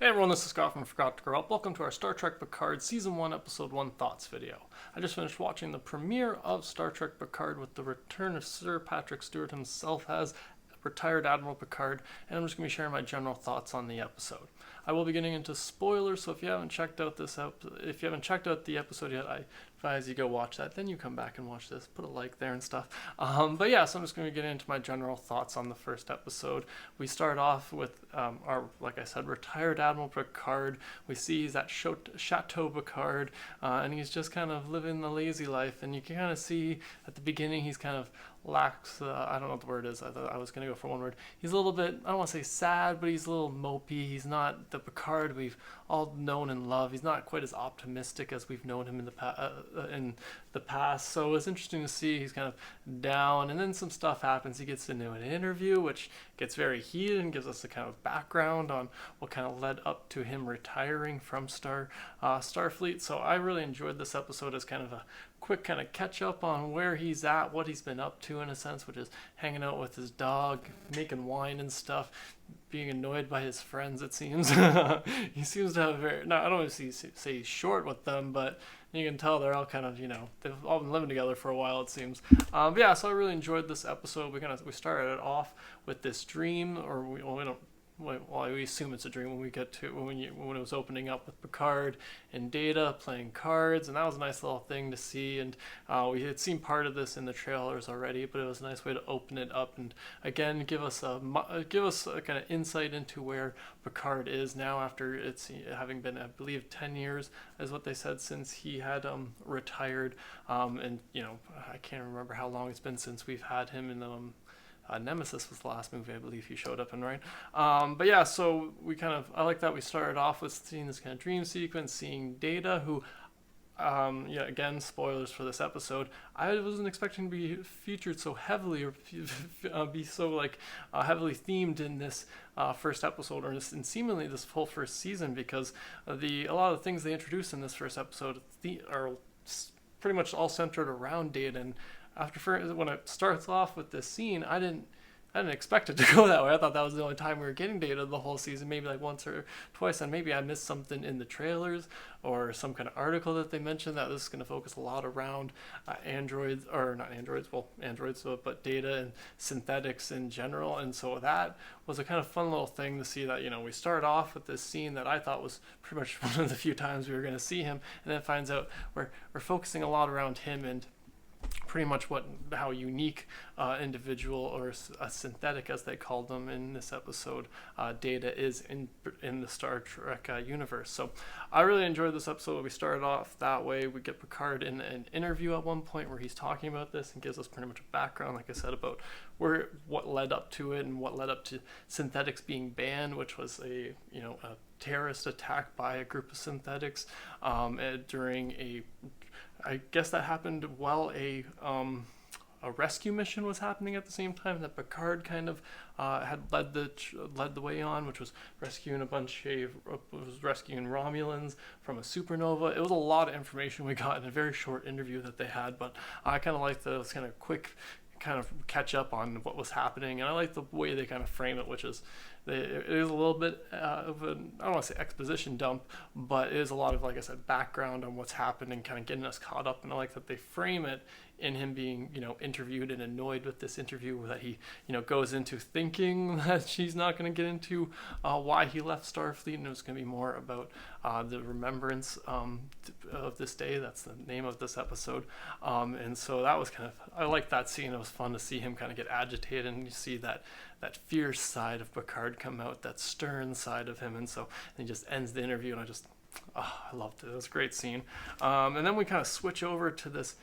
Hey everyone, this is Scott from Forgot to Grow Up. Welcome to our Star Trek Picard Season 1, Episode 1 Thoughts video. I just finished watching the premiere of Star Trek Picard with the return of Sir Patrick Stewart himself as retired Admiral Picard, and I'm just going to be sharing my general thoughts on the episode. I will be getting into spoilers, so if you haven't checked out the episode yet, I advise you go watch that. Then you come back and watch this. Put a like there and stuff. But yeah, so I'm just going to get into my general thoughts on the first episode. We start off with our, like I said, retired Admiral Picard. We see he's at Chateau Picard, and he's just kind of living the lazy life. And you can kind of see at the beginning he's kind of lacks, I don't know what the word is. I was going to go for one word. He's a little bit, I don't want to say sad, but he's a little mopey. He's not the Picard we've all known and loved. He's not quite as optimistic as we've known him in the past. So it's interesting to see he's kind of down, and then some stuff happens. He gets into an interview, which gets very heated and gives us a kind of background on what kind of led up to him retiring from Starfleet. So I really enjoyed this episode as kind of a quick kind of catch up on where he's at, what he's been up to in a sense, which is hanging out with his dog, making wine and stuff, being annoyed by his friends, it seems. He seems to have I don't want to say he's short with them, but you can tell they're all kind of, they've all been living together for a while, it seems. But yeah, so I really enjoyed this episode. We started it off with this dream, or we don't. Well, we assume it's a dream when we get to when it was opening up with Picard and Data playing cards, and that was a nice little thing to see. And we had seen part of this in the trailers already, but it was a nice way to open it up and again give us a kind of insight into where Picard is now after it's having been, I believe, 10 years is what they said since he had retired. And I can't remember how long it's been since we've had him in the. Nemesis was the last movie I believe he showed up in, right? But yeah, so I like that we started off with seeing this kind of dream sequence, seeing Data, who, again, spoilers for this episode, I wasn't expecting to be featured so heavily or be so heavily themed in this first episode, or in seemingly this whole first season, because a lot of the things they introduced in this first episode are pretty much all centered around Data. And when it starts off with this scene, I didn't expect it to go that way. I thought that was the only time we were getting Data the whole season, maybe like once or twice, and maybe I missed something in the trailers or some kind of article that they mentioned that this is going to focus a lot around androids, or not androids, well, androids, but Data and synthetics in general. And so that was a kind of fun little thing to see that, we start off with this scene that I thought was pretty much one of the few times we were going to see him, and then it finds out we're focusing a lot around him and pretty much how unique individual, or a synthetic as they called them in this episode, Data is in the Star Trek universe. So I really enjoyed this episode. We started off that way. We get Picard in an interview at one point where he's talking about this and gives us pretty much a background, like I said, about what led up to it and what led up to synthetics being banned, which was a terrorist attack by a group of synthetics during I guess that happened while a rescue mission was happening at the same time that Picard kind of had led the way on, which was rescuing rescuing Romulans from a supernova. It was a lot of information we got in a very short interview that they had, but I kind of liked those kind of quick kind of catch up on what was happening, and I like the way they kind of frame it, which is it is a little bit of an, I don't want to say exposition dump, but it is a lot of, like I said, background on what's happening, kind of getting us caught up. And I like that they frame it in him being, interviewed and annoyed with this interview, that he, goes into thinking that she's not going to get into why he left Starfleet, and it was going to be more about the remembrance of this day. That's the name of this episode. And so that was I liked that scene. It was fun to see him kind of get agitated, and you see that fierce side of Picard come out, that stern side of him. And so he just ends the interview, and I loved it. It was a great scene. And then we kind of switch over to this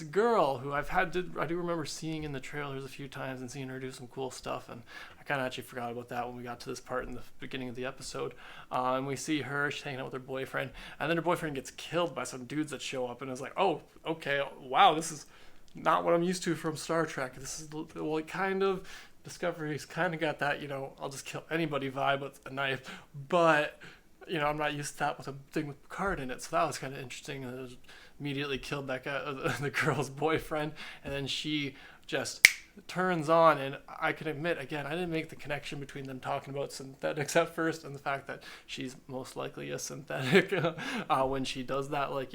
girl who I do remember seeing in the trailers a few times and seeing her do some cool stuff, and I kind of actually forgot about that when we got to this part in the beginning of the episode. And we see her, she's hanging out with her boyfriend, and then her boyfriend gets killed by some dudes that show up, and it's like, oh, okay, wow, this is not what I'm used to from Star Trek. This is, well, it kind of, Discovery's kind of got that, I'll just kill anybody vibe with a knife, but I'm not used to that with a thing with Picard in it, so that was kind of interesting. And it was immediately killed that guy, the girl's boyfriend, and then she just turns on, and I can admit again, I didn't make the connection between them talking about synthetics at first and the fact that she's most likely a synthetic when she does that, like,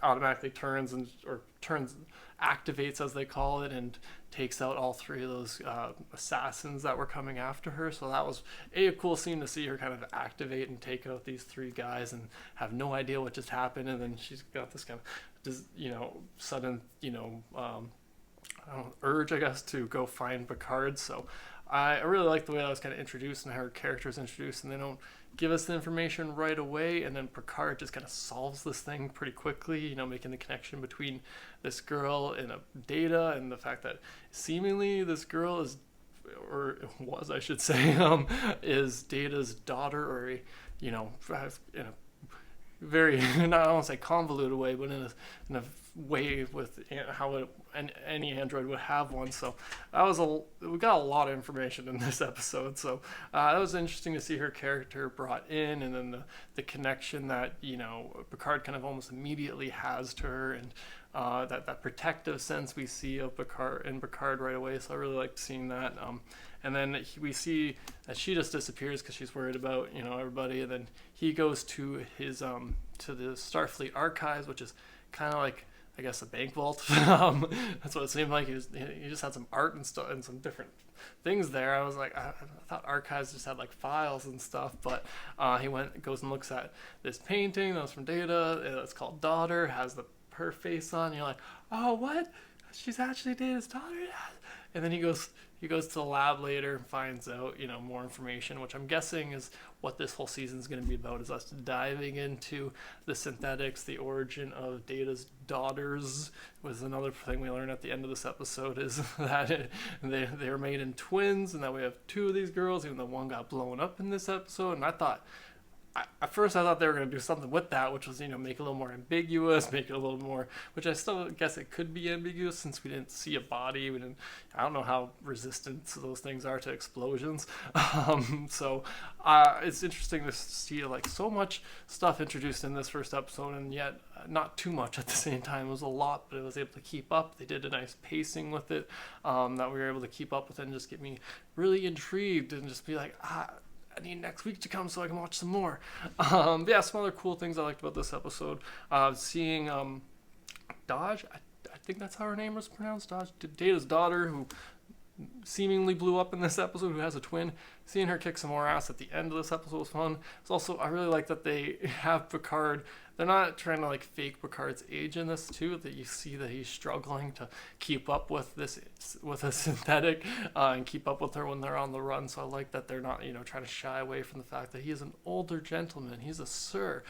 automatically turns and or turns activates as they call it, and takes out all three of those assassins that were coming after her. So that was a cool scene to see her kind of activate and take out these three guys and have no idea what just happened, and then she's got this kind of sudden urge, I guess, to go find Picard. So I really like the way that was kind of introduced and how her character is introduced, and they don't give us the information right away, and then Picard just kind of solves this thing pretty quickly, making the connection between this girl and a Data, and the fact that seemingly this girl is, or was I should say, is Data's daughter, or in a very, not I don't want to say convoluted way, but in a way with how any android would have one. So we got a lot of information in this episode. So that was interesting to see her character brought in, and then the connection that Picard kind of almost immediately has to her, and that protective sense we see of Picard right away. So I really liked seeing that. And then we see that she just disappears because she's worried about everybody, and then he goes to his to the Starfleet archives, which is kind of like, I guess, a bank vault. That's what it seemed like. He just had some art and stuff and some different things there. I was like, I thought archives just had like files and stuff, but he goes and looks at this painting that was from Data. It's called Daughter, has her face on. And you're like, oh, what? She's actually Data's daughter? And then he goes to the lab later and finds out, more information, which I'm guessing is what this whole season is going to be about, is us diving into the synthetics, the origin of Data's daughters. Was another thing we learned at the end of this episode, is that they're made in twins, and that we have two of these girls, even though one got blown up in this episode. And at first I thought they were going to do something with that, which was, make it a little more ambiguous, make it a little more, which I still guess it could be ambiguous since we didn't see a body. I don't know how resistant those things are to explosions. So it's interesting to see like so much stuff introduced in this first episode, and yet not too much at the same time. It was a lot, but it was able to keep up. They did a nice pacing with it, that we were able to keep up with it and just get me really intrigued and just be like, I need next week to come so I can watch some more. Some other cool things I liked about this episode. Seeing Dodge, I think that's how her name was pronounced, Dodge, Data's daughter, who seemingly blew up in this episode, who has a twin. Seeing her kick some more ass at the end of this episode was fun. It's also, I really like that they have Picard. They're not trying to like fake Picard's age in this too. That you see that he's struggling to keep up with a synthetic, and keep up with her when they're on the run. So I like that they're not trying to shy away from the fact that he is an older gentleman. He's a sir.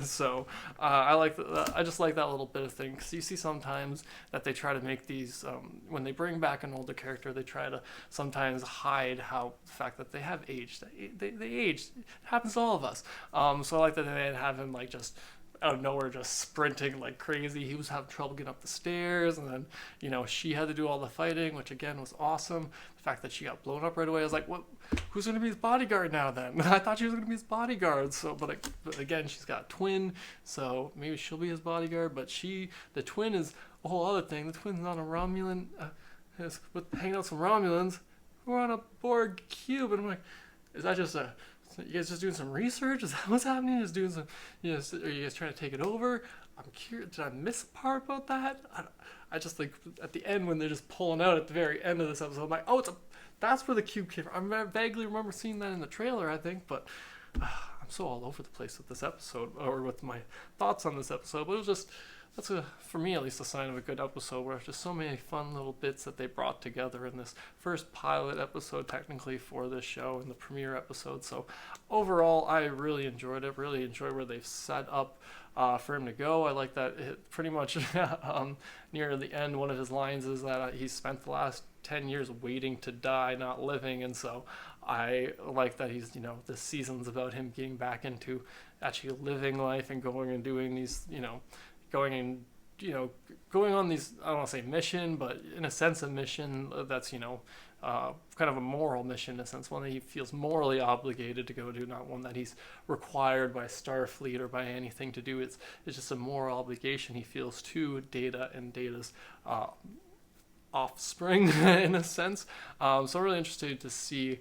So I like I just like that little bit of thing, because you see sometimes that they try to make these when they bring back an older character, they try to sometimes hide how the fact that they have aged. They aged. It happens to all of us. So I like that they have him like just out of nowhere just sprinting like crazy. He was having trouble getting up the stairs, and then she had to do all the fighting, which again was awesome. The fact that she got blown up right away, I was like, what? Who's going to be his bodyguard now then? I thought she was going to be his bodyguard. So but again, she's got a twin, so maybe she'll be his bodyguard. But the twin is a whole other thing. The twin's not a Romulan, hanging out some Romulans who are on a Borg cube, and I'm like, is that just you guys just doing some research? Is that what's happening? Just doing some, are you guys trying to take it over? I'm curious. Did I miss a part about that? I just like at the end when they're just pulling out at the very end of this episode, I'm like, oh, that's where the cube came from. I vaguely remember seeing that in the trailer, I think, but I'm so all over the place with this episode, or with my thoughts on this episode. But it was just, for me at least, a sign of a good episode, where there's just so many fun little bits that they brought together in this first pilot episode technically for this show, and the premiere episode. So overall, I really enjoyed it. Really enjoyed where they've set up for him to go. I like that it pretty much near the end, one of his lines is that he spent the last 10 years waiting to die, not living. And so I like that he's, this season's about him getting back into actually living life and going and doing these, going on these, I don't want to say mission, but in a sense a mission that's, kind of a moral mission in a sense, one that he feels morally obligated to go do, not one that he's required by Starfleet or by anything to do. It's just a moral obligation he feels to Data and Data's offspring in a sense. So I'm really interested to see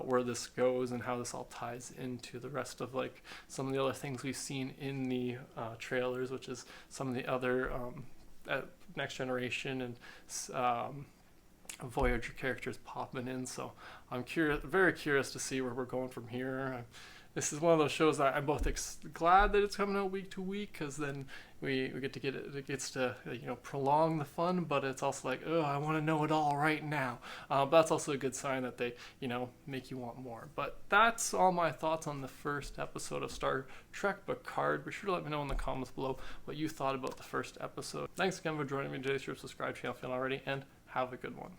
where this goes and how this all ties into the rest of like some of the other things we've seen in the trailers, which is some of the other Next Generation and Voyager characters popping in. So I'm very curious to see where we're going from here. This is one of those shows that I'm both glad that it's coming out week to week, because then we get to get it. It gets to prolong the fun, but it's also like, oh, I want to know it all right now. But that's also a good sign that they make you want more. But that's all my thoughts on the first episode of Star Trek Picard. Be sure to let me know in the comments below what you thought about the first episode. Thanks again for joining me today. Subscribe to the channel if you haven't already, and have a good one.